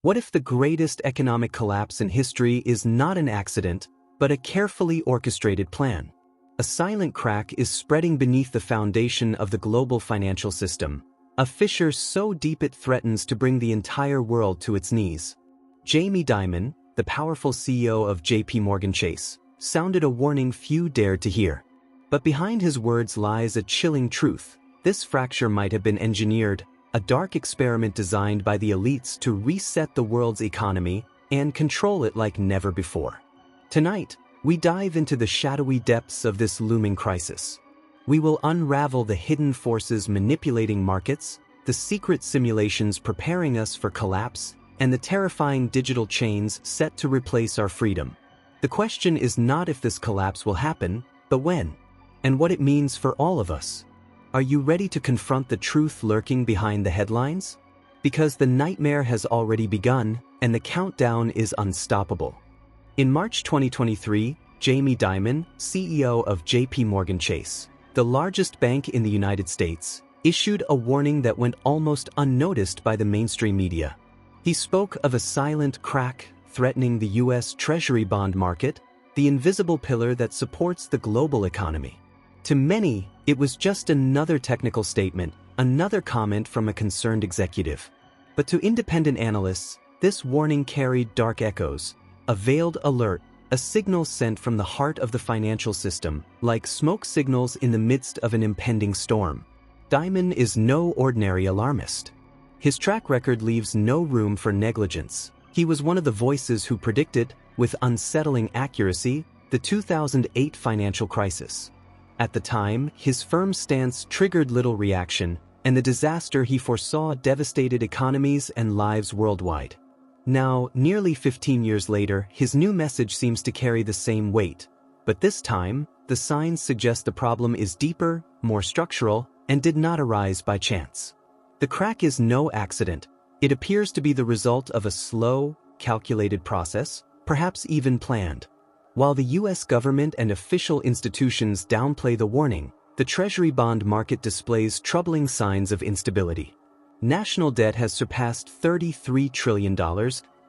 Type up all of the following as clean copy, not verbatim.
What if the greatest economic collapse in history is not an accident, but a carefully orchestrated plan? A silent crack is spreading beneath the foundation of the global financial system, a fissure so deep it threatens to bring the entire world to its knees. Jamie Dimon, the powerful CEO of JPMorgan Chase, sounded a warning few dared to hear. But behind his words lies a chilling truth. This fracture might have been engineered, a dark experiment designed by the elites to reset the world's economy and control it like never before. Tonight, we dive into the shadowy depths of this looming crisis. We will unravel the hidden forces manipulating markets, the secret simulations preparing us for collapse, and the terrifying digital chains set to replace our freedom. The question is not if this collapse will happen, but when, and what it means for all of us. Are you ready to confront the truth lurking behind the headlines? Because the nightmare has already begun, and the countdown is unstoppable. In March 2023, Jamie Dimon, CEO of JPMorgan Chase, the largest bank in the United States, issued a warning that went almost unnoticed by the mainstream media. He spoke of a silent crack threatening the U.S. Treasury bond market, the invisible pillar that supports the global economy. To many, it was just another technical statement, another comment from a concerned executive. But to independent analysts, this warning carried dark echoes, a veiled alert, a signal sent from the heart of the financial system, like smoke signals in the midst of an impending storm. Dimon is no ordinary alarmist. His track record leaves no room for negligence. He was one of the voices who predicted, with unsettling accuracy, the 2008 financial crisis. At the time, his firm stance triggered little reaction, and the disaster he foresaw devastated economies and lives worldwide. Now, nearly 15 years later, his new message seems to carry the same weight. But this time, the signs suggest the problem is deeper, more structural, and did not arise by chance. The crack is no accident. It appears to be the result of a slow, calculated process, perhaps even planned. While the U.S. government and official institutions downplay the warning, the Treasury bond market displays troubling signs of instability. National debt has surpassed $33 trillion,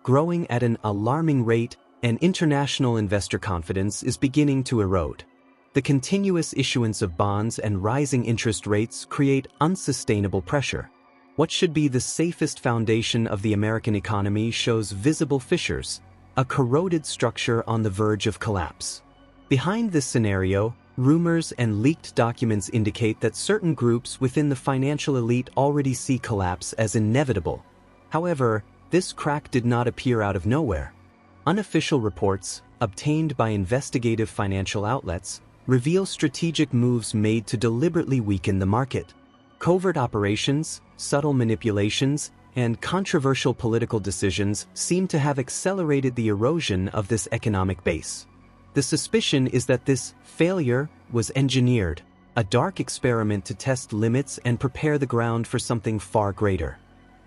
growing at an alarming rate, and international investor confidence is beginning to erode. The continuous issuance of bonds and rising interest rates create unsustainable pressure. What should be the safest foundation of the American economy shows visible fissures, a corroded structure on the verge of collapse. Behind this scenario, rumors and leaked documents indicate that certain groups within the financial elite already see collapse as inevitable. However, this crack did not appear out of nowhere. Unofficial reports, obtained by investigative financial outlets, reveal strategic moves made to deliberately weaken the market. Covert operations, subtle manipulations, and controversial political decisions seem to have accelerated the erosion of this economic base. The suspicion is that this failure was engineered, a dark experiment to test limits and prepare the ground for something far greater.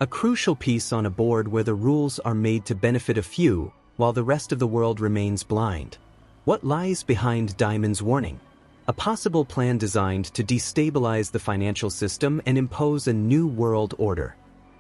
A crucial piece on a board where the rules are made to benefit a few, while the rest of the world remains blind. What lies behind Dimon's warning? A possible plan designed to destabilize the financial system and impose a new world order.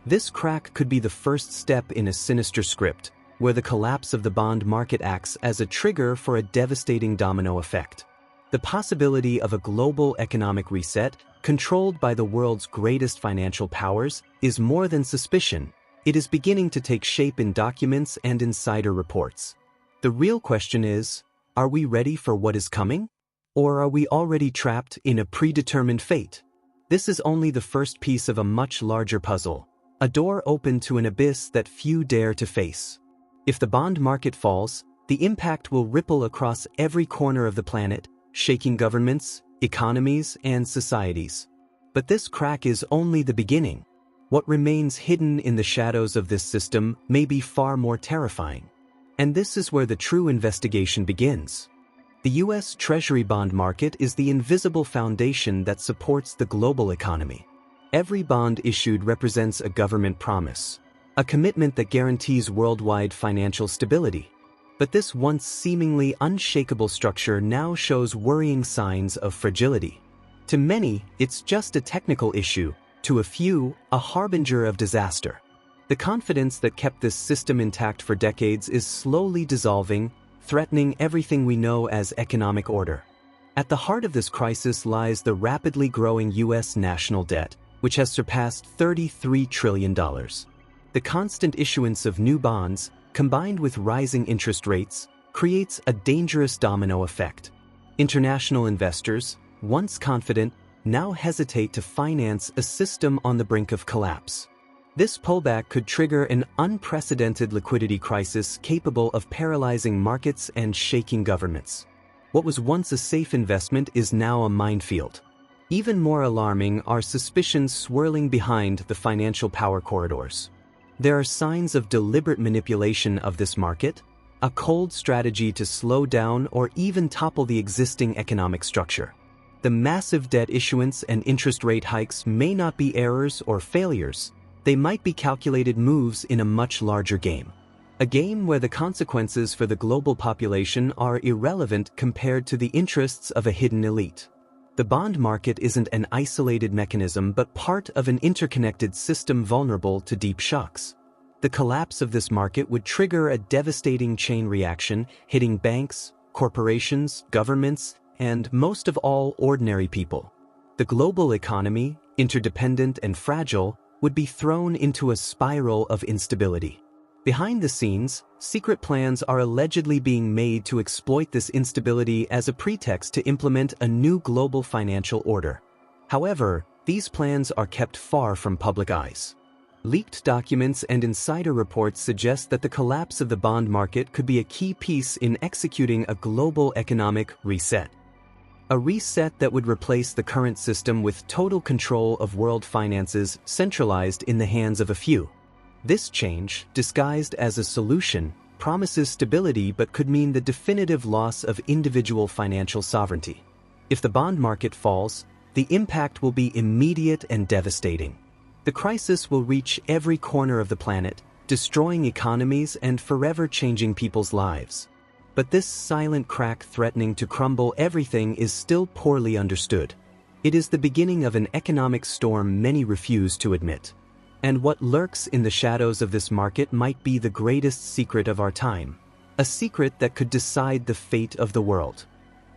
This crack could be the first step in a sinister script, where the collapse of the bond market acts as a trigger for a devastating domino effect. The possibility of a global economic reset, controlled by the world's greatest financial powers, is more than suspicion. It is beginning to take shape in documents and insider reports. The real question is, are we ready for what is coming? Or are we already trapped in a predetermined fate? This is only the first piece of a much larger puzzle, a door open to an abyss that few dare to face. If the bond market falls, the impact will ripple across every corner of the planet, shaking governments, economies, and societies. But this crack is only the beginning. What remains hidden in the shadows of this system may be far more terrifying. And this is where the true investigation begins. The U.S. Treasury bond market is the invisible foundation that supports the global economy. Every bond issued represents a government promise, a commitment that guarantees worldwide financial stability. But this once seemingly unshakable structure now shows worrying signs of fragility. To many, it's just a technical issue. To a few, a harbinger of disaster. The confidence that kept this system intact for decades is slowly dissolving, threatening everything we know as economic order. At the heart of this crisis lies the rapidly growing U.S. national debt, which has surpassed $33 trillion. The constant issuance of new bonds, combined with rising interest rates, creates a dangerous domino effect. International investors, once confident, now hesitate to finance a system on the brink of collapse. This pullback could trigger an unprecedented liquidity crisis capable of paralyzing markets and shaking governments. What was once a safe investment is now a minefield. Even more alarming are suspicions swirling behind the financial power corridors. There are signs of deliberate manipulation of this market, a cold strategy to slow down or even topple the existing economic structure. The massive debt issuance and interest rate hikes may not be errors or failures. They might be calculated moves in a much larger game. A game where the consequences for the global population are irrelevant compared to the interests of a hidden elite. The bond market isn't an isolated mechanism but part of an interconnected system vulnerable to deep shocks. The collapse of this market would trigger a devastating chain reaction, hitting banks, corporations, governments, and most of all, ordinary people. The global economy, interdependent and fragile, would be thrown into a spiral of instability. Behind the scenes, secret plans are allegedly being made to exploit this instability as a pretext to implement a new global financial order. However, these plans are kept far from public eyes. Leaked documents and insider reports suggest that the collapse of the bond market could be a key piece in executing a global economic reset. A reset that would replace the current system with total control of world finances centralized in the hands of a few. This change, disguised as a solution, promises stability but could mean the definitive loss of individual financial sovereignty. If the bond market falls, the impact will be immediate and devastating. The crisis will reach every corner of the planet, destroying economies and forever changing people's lives. But this silent crack threatening to crumble everything is still poorly understood. It is the beginning of an economic storm many refuse to admit. And what lurks in the shadows of this market might be the greatest secret of our time, a secret that could decide the fate of the world.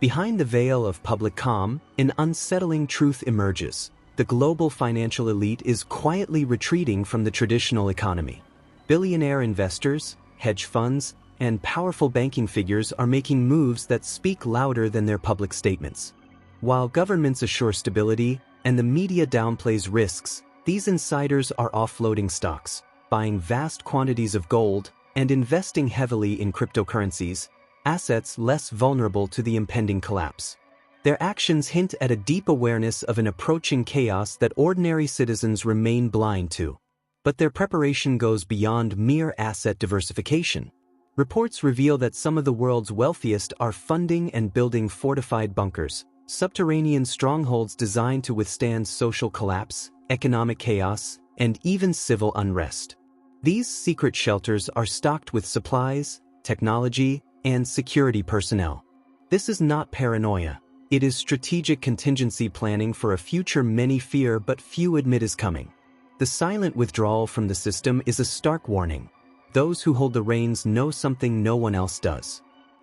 Behind the veil of public calm, an unsettling truth emerges. The global financial elite is quietly retreating from the traditional economy. Billionaire investors, hedge funds, and powerful banking figures are making moves that speak louder than their public statements. While governments assure stability and the media downplays risks, these insiders are offloading stocks, buying vast quantities of gold, and investing heavily in cryptocurrencies, assets less vulnerable to the impending collapse. Their actions hint at a deep awareness of an approaching chaos that ordinary citizens remain blind to. But their preparation goes beyond mere asset diversification. Reports reveal that some of the world's wealthiest are funding and building fortified bunkers, subterranean strongholds designed to withstand social collapse, economic chaos, and even civil unrest. These secret shelters are stocked with supplies, technology, and security personnel. This is not paranoia. It is strategic contingency planning for a future many fear but few admit is coming. The silent withdrawal from the system is a stark warning. Those who hold the reins know something no one else does.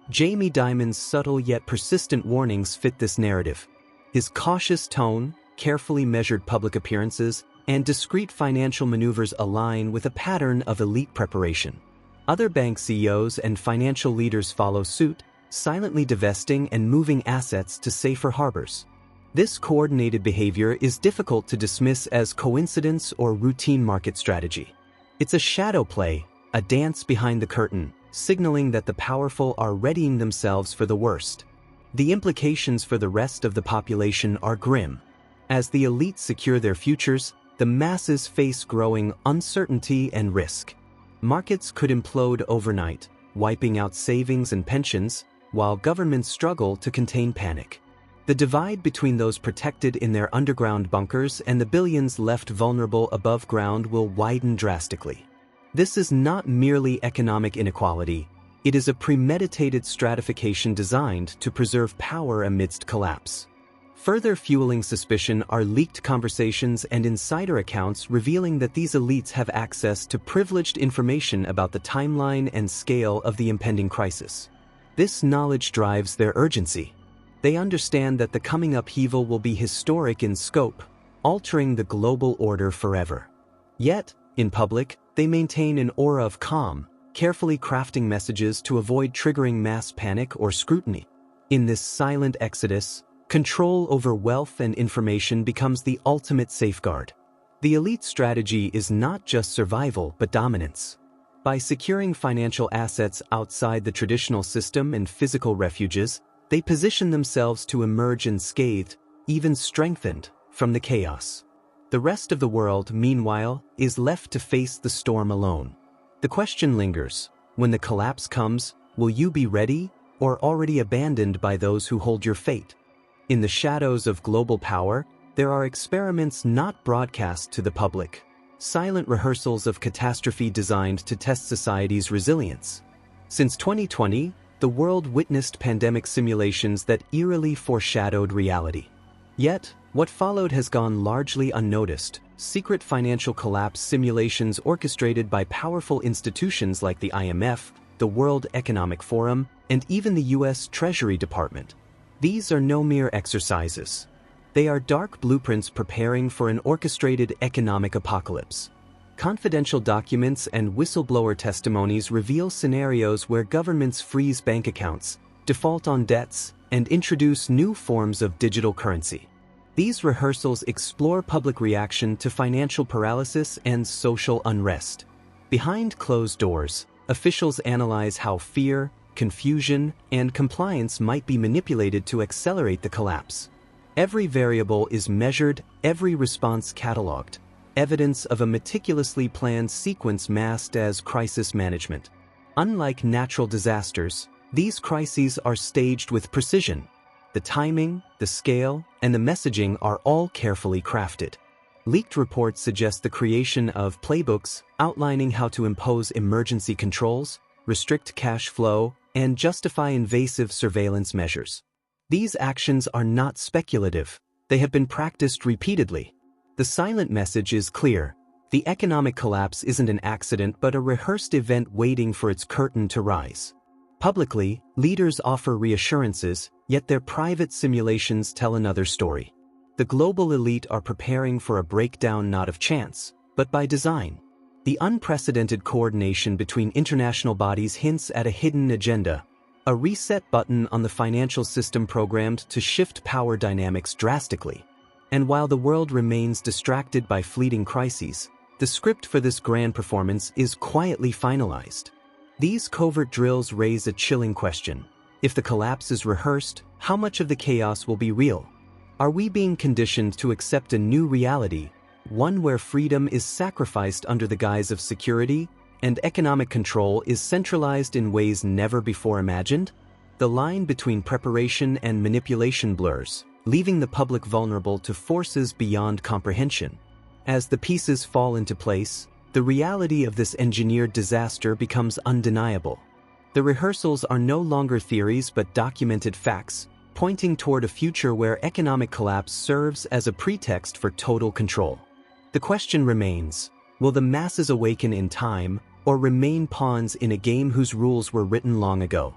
Jamie Dimon's subtle yet persistent warnings fit this narrative. His cautious tone, carefully measured public appearances, and discreet financial maneuvers align with a pattern of elite preparation. Other bank CEOs and financial leaders follow suit, silently divesting and moving assets to safer harbors. This coordinated behavior is difficult to dismiss as coincidence or routine market strategy. It's a shadow play, a dance behind the curtain, signaling that the powerful are readying themselves for the worst. The implications for the rest of the population are grim. As the elite secure their futures, the masses face growing uncertainty and risk. Markets could implode overnight, wiping out savings and pensions, while governments struggle to contain panic. The divide between those protected in their underground bunkers and the billions left vulnerable above ground will widen drastically. This is not merely economic inequality, it is a premeditated stratification designed to preserve power amidst collapse. Further fueling suspicion are leaked conversations and insider accounts revealing that these elites have access to privileged information about the timeline and scale of the impending crisis. This knowledge drives their urgency. They understand that the coming upheaval will be historic in scope, altering the global order forever. Yet, in public, they maintain an aura of calm, carefully crafting messages to avoid triggering mass panic or scrutiny. In this silent exodus, control over wealth and information becomes the ultimate safeguard. The elite strategy is not just survival but dominance. By securing financial assets outside the traditional system and physical refuges, they position themselves to emerge unscathed, even strengthened, from the chaos. The rest of the world, meanwhile, is left to face the storm alone. The question lingers: when the collapse comes, will you be ready or already abandoned by those who hold your fate? In the shadows of global power, there are experiments not broadcast to the public, silent rehearsals of catastrophe designed to test society's resilience. Since 2020, the world witnessed pandemic simulations that eerily foreshadowed reality. Yet, what followed has gone largely unnoticed. Secret financial collapse simulations orchestrated by powerful institutions like the IMF, the World Economic Forum, and even the US Treasury Department. These are no mere exercises. They are dark blueprints preparing for an orchestrated economic apocalypse. Confidential documents and whistleblower testimonies reveal scenarios where governments freeze bank accounts, default on debts, and introduce new forms of digital currency. These rehearsals explore public reaction to financial paralysis and social unrest. Behind closed doors, officials analyze how fear, confusion, and compliance might be manipulated to accelerate the collapse. Every variable is measured, every response cataloged, evidence of a meticulously planned sequence masked as crisis management. Unlike natural disasters, these crises are staged with precision. The timing, the scale, and the messaging are all carefully crafted. Leaked reports suggest the creation of playbooks outlining how to impose emergency controls, restrict cash flow, and justify invasive surveillance measures. These actions are not speculative. They have been practiced repeatedly. The silent message is clear. The economic collapse isn't an accident but a rehearsed event waiting for its curtain to rise. Publicly, leaders offer reassurances, yet their private simulations tell another story. The global elite are preparing for a breakdown not of chance, but by design. The unprecedented coordination between international bodies hints at a hidden agenda, a reset button on the financial system programmed to shift power dynamics drastically. And while the world remains distracted by fleeting crises, the script for this grand performance is quietly finalized. These covert drills raise a chilling question. If the collapse is rehearsed, how much of the chaos will be real? Are we being conditioned to accept a new reality, one where freedom is sacrificed under the guise of security, and economic control is centralized in ways never before imagined? The line between preparation and manipulation blurs, leaving the public vulnerable to forces beyond comprehension. As the pieces fall into place, the reality of this engineered disaster becomes undeniable. The rehearsals are no longer theories but documented facts, pointing toward a future where economic collapse serves as a pretext for total control. The question remains, will the masses awaken in time, or remain pawns in a game whose rules were written long ago?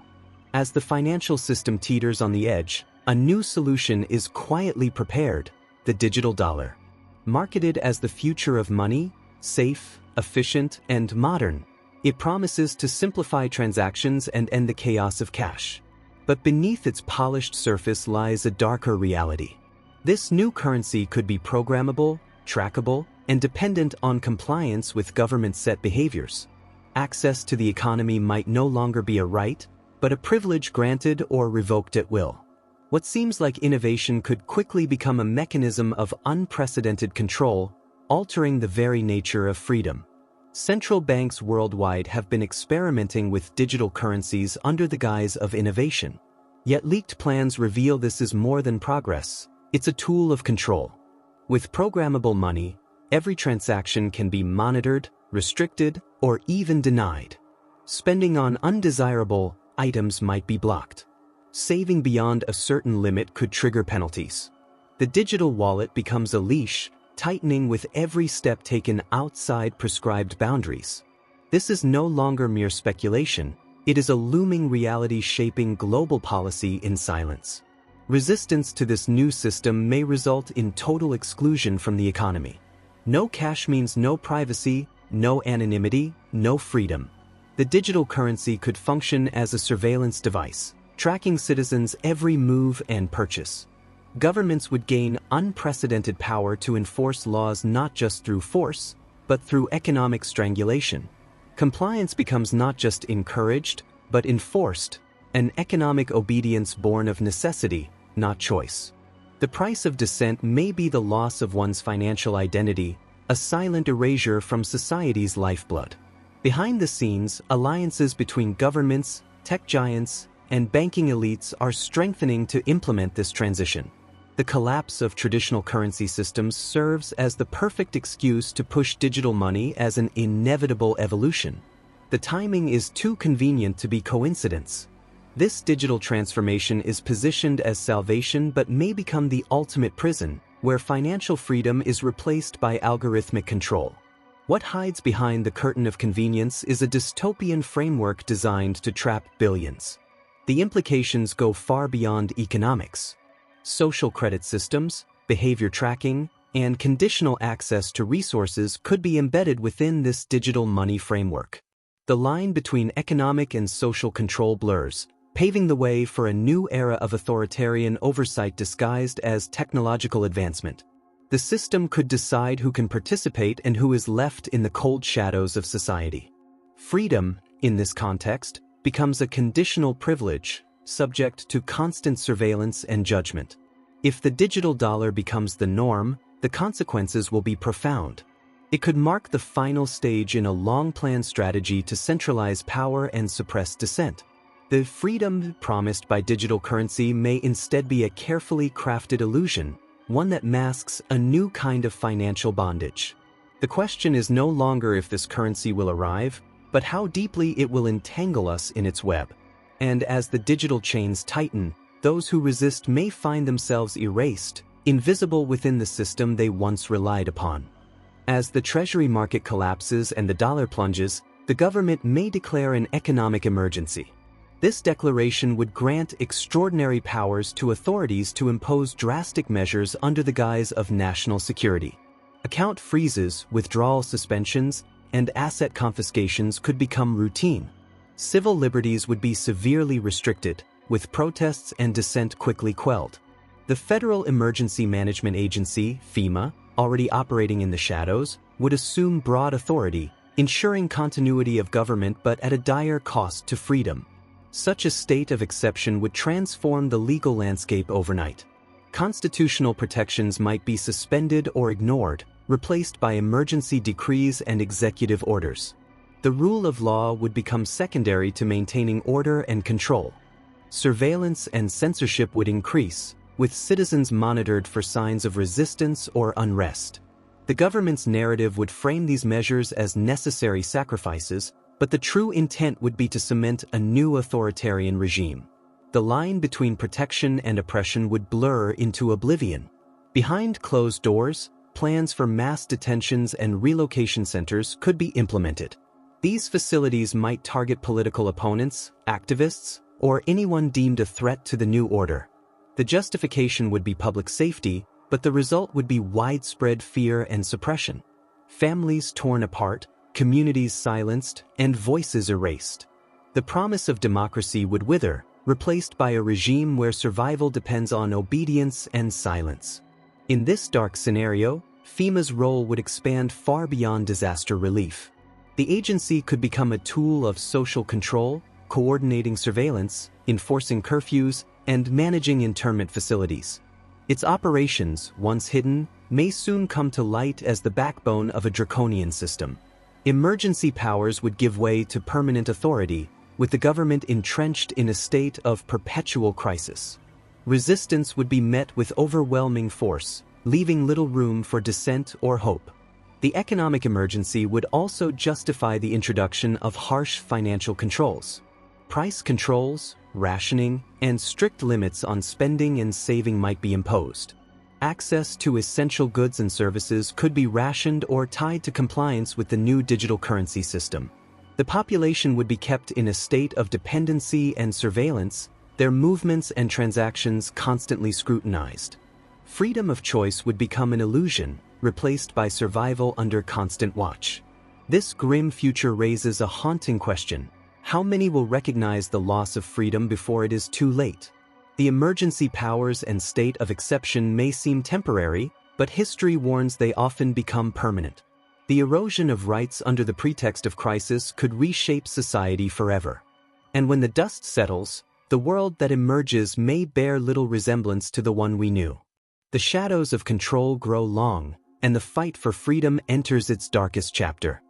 As the financial system teeters on the edge, a new solution is quietly prepared: the digital dollar. Marketed as the future of money, safe, efficient, and modern, it promises to simplify transactions and end the chaos of cash. But beneath its polished surface lies a darker reality. This new currency could be programmable, trackable, and dependent on compliance with government-set behaviors. Access to the economy might no longer be a right, but a privilege granted or revoked at will. What seems like innovation could quickly become a mechanism of unprecedented control, altering the very nature of freedom. Central banks worldwide have been experimenting with digital currencies under the guise of innovation. Yet leaked plans reveal this is more than progress. It's a tool of control. With programmable money, every transaction can be monitored, restricted, or even denied. Spending on undesirable items might be blocked. Saving beyond a certain limit could trigger penalties. The digital wallet becomes a leash, tightening with every step taken outside prescribed boundaries. This is no longer mere speculation, it is a looming reality shaping global policy in silence. Resistance to this new system may result in total exclusion from the economy. No cash means no privacy, no anonymity, no freedom. The digital currency could function as a surveillance device, tracking citizens' every move and purchase. Governments would gain unprecedented power to enforce laws not just through force, but through economic strangulation. Compliance becomes not just encouraged, but enforced, an economic obedience born of necessity, not choice. The price of dissent may be the loss of one's financial identity, a silent erasure from society's lifeblood. Behind the scenes, alliances between governments, tech giants, and banking elites are strengthening to implement this transition. The collapse of traditional currency systems serves as the perfect excuse to push digital money as an inevitable evolution. The timing is too convenient to be coincidence. This digital transformation is positioned as salvation but may become the ultimate prison, where financial freedom is replaced by algorithmic control. What hides behind the curtain of convenience is a dystopian framework designed to trap billions. The implications go far beyond economics. Social credit systems, behavior tracking, and conditional access to resources could be embedded within this digital money framework. The line between economic and social control blurs, paving the way for a new era of authoritarian oversight disguised as technological advancement. The system could decide who can participate and who is left in the cold shadows of society. Freedom, in this context, becomes a conditional privilege, subject to constant surveillance and judgment. If the digital dollar becomes the norm, the consequences will be profound. It could mark the final stage in a long-planned strategy to centralize power and suppress dissent. The freedom promised by digital currency may instead be a carefully crafted illusion, one that masks a new kind of financial bondage. The question is no longer if this currency will arrive, but how deeply it will entangle us in its web. And as the digital chains tighten, those who resist may find themselves erased, invisible within the system they once relied upon. As the Treasury market collapses and the dollar plunges, the government may declare an economic emergency. This declaration would grant extraordinary powers to authorities to impose drastic measures under the guise of national security. Account freezes, withdrawal suspensions, and asset confiscations could become routine. Civil liberties would be severely restricted, with protests and dissent quickly quelled. The Federal Emergency Management Agency, FEMA, already operating in the shadows, would assume broad authority, ensuring continuity of government but at a dire cost to freedom. Such a state of exception would transform the legal landscape overnight. Constitutional protections might be suspended or ignored, replaced by emergency decrees and executive orders. The rule of law would become secondary to maintaining order and control. Surveillance and censorship would increase, with citizens monitored for signs of resistance or unrest. The government's narrative would frame these measures as necessary sacrifices, but the true intent would be to cement a new authoritarian regime. The line between protection and oppression would blur into oblivion. Behind closed doors, plans for mass detentions and relocation centers could be implemented. These facilities might target political opponents, activists, or anyone deemed a threat to the new order. The justification would be public safety, but the result would be widespread fear and suppression. Families torn apart, communities silenced, and voices erased. The promise of democracy would wither, replaced by a regime where survival depends on obedience and silence. In this dark scenario, FEMA's role would expand far beyond disaster relief. The agency could become a tool of social control, coordinating surveillance, enforcing curfews, and managing internment facilities. Its operations, once hidden, may soon come to light as the backbone of a draconian system. Emergency powers would give way to permanent authority, with the government entrenched in a state of perpetual crisis. Resistance would be met with overwhelming force, leaving little room for dissent or hope. The economic emergency would also justify the introduction of harsh financial controls. Price controls, rationing, and strict limits on spending and saving might be imposed. access to essential goods and services could be rationed or tied to compliance with the new digital currency system. The population would be kept in a state of dependency and surveillance, their movements and transactions constantly scrutinized. Freedom of choice would become an illusion, replaced by survival under constant watch. This grim future raises a haunting question: how many will recognize the loss of freedom before it is too late? The emergency powers and state of exception may seem temporary, but history warns they often become permanent. The erosion of rights under the pretext of crisis could reshape society forever. And when the dust settles, the world that emerges may bear little resemblance to the one we knew. The shadows of control grow long, and the fight for freedom enters its darkest chapter.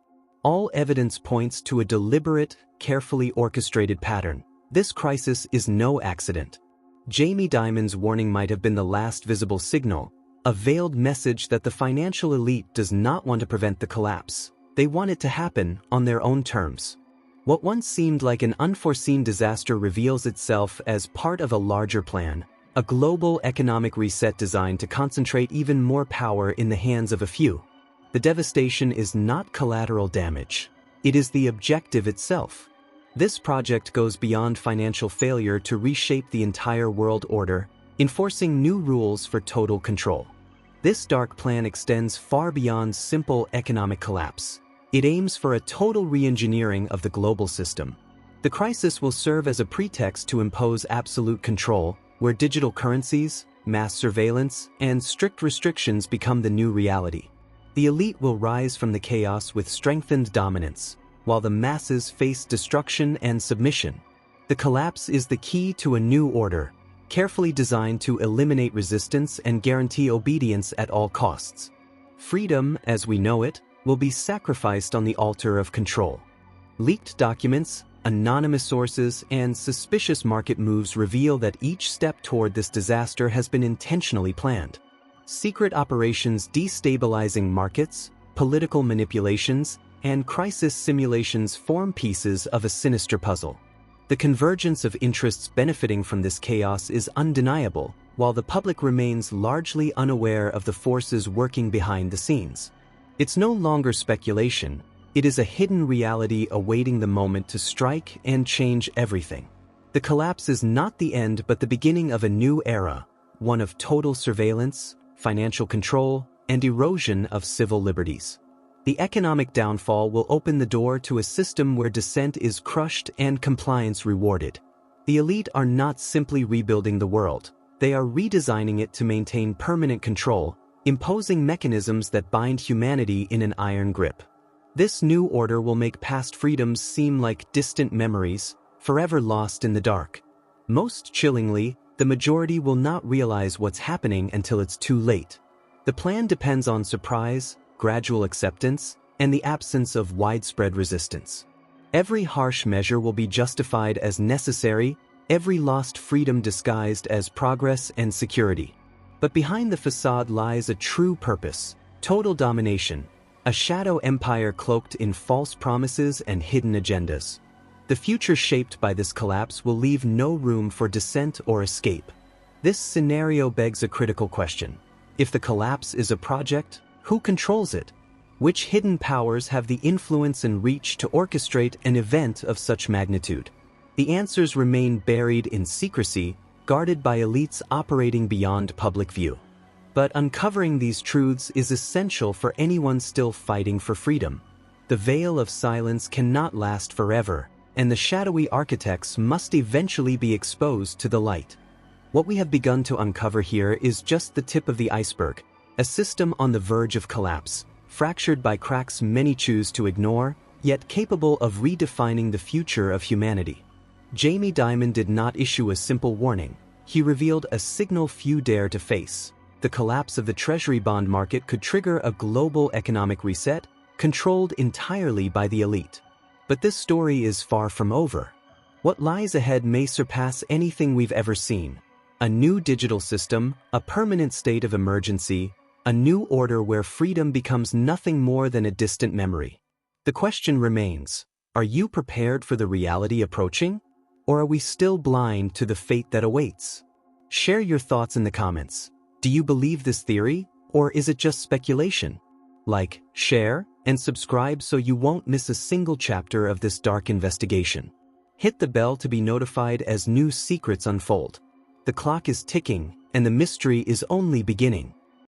All evidence points to a deliberate, carefully orchestrated pattern. This crisis is no accident. Jamie Dimon's warning might have been the last visible signal, a veiled message that the financial elite does not want to prevent the collapse. They want it to happen on their own terms. What once seemed like an unforeseen disaster reveals itself as part of a larger plan, a global economic reset designed to concentrate even more power in the hands of a few. The devastation is not collateral damage. It is the objective itself. This project goes beyond financial failure to reshape the entire world order, enforcing new rules for total control. This dark plan extends far beyond simple economic collapse. It aims for a total re-engineering of the global system. The crisis will serve as a pretext to impose absolute control, where digital currencies, mass surveillance, and strict restrictions become the new reality. The elite will rise from the chaos with strengthened dominance, while the masses face destruction and submission. The collapse is the key to a new order, carefully designed to eliminate resistance and guarantee obedience at all costs. Freedom, as we know it, will be sacrificed on the altar of control. Leaked documents, anonymous sources, and suspicious market moves reveal that each step toward this disaster has been intentionally planned. Secret operations destabilizing markets, political manipulations, and crisis simulations form pieces of a sinister puzzle. The convergence of interests benefiting from this chaos is undeniable, while the public remains largely unaware of the forces working behind the scenes. It's no longer speculation, it is a hidden reality awaiting the moment to strike and change everything. The collapse is not the end but the beginning of a new era, one of total surveillance, financial control, and erosion of civil liberties. The economic downfall will open the door to a system where dissent is crushed and compliance rewarded. The elite are not simply rebuilding the world, they are redesigning it to maintain permanent control, imposing mechanisms that bind humanity in an iron grip. This new order will make past freedoms seem like distant memories, forever lost in the dark. Most chillingly, the majority will not realize what's happening until it's too late. The plan depends on surprise, gradual acceptance, and the absence of widespread resistance. Every harsh measure will be justified as necessary, every lost freedom disguised as progress and security. But behind the facade lies a true purpose: total domination, a shadow empire cloaked in false promises and hidden agendas. The future shaped by this collapse will leave no room for dissent or escape. This scenario begs a critical question. If the collapse is a project, who controls it? Which hidden powers have the influence and reach to orchestrate an event of such magnitude? The answers remain buried in secrecy, guarded by elites operating beyond public view. But uncovering these truths is essential for anyone still fighting for freedom. The veil of silence cannot last forever, and the shadowy architects must eventually be exposed to the light. What we have begun to uncover here is just the tip of the iceberg, a system on the verge of collapse, fractured by cracks many choose to ignore, yet capable of redefining the future of humanity. Jamie Dimon did not issue a simple warning. He revealed a signal few dare to face. The collapse of the Treasury bond market could trigger a global economic reset, controlled entirely by the elite. But this story is far from over. What lies ahead may surpass anything we've ever seen. A new digital system, a permanent state of emergency, a new order where freedom becomes nothing more than a distant memory. The question remains, are you prepared for the reality approaching? Or are we still blind to the fate that awaits? Share your thoughts in the comments. Do you believe this theory, or is it just speculation? Like, share, and subscribe so you won't miss a single chapter of this dark investigation. Hit the bell to be notified as new secrets unfold. The clock is ticking, and the mystery is only beginning.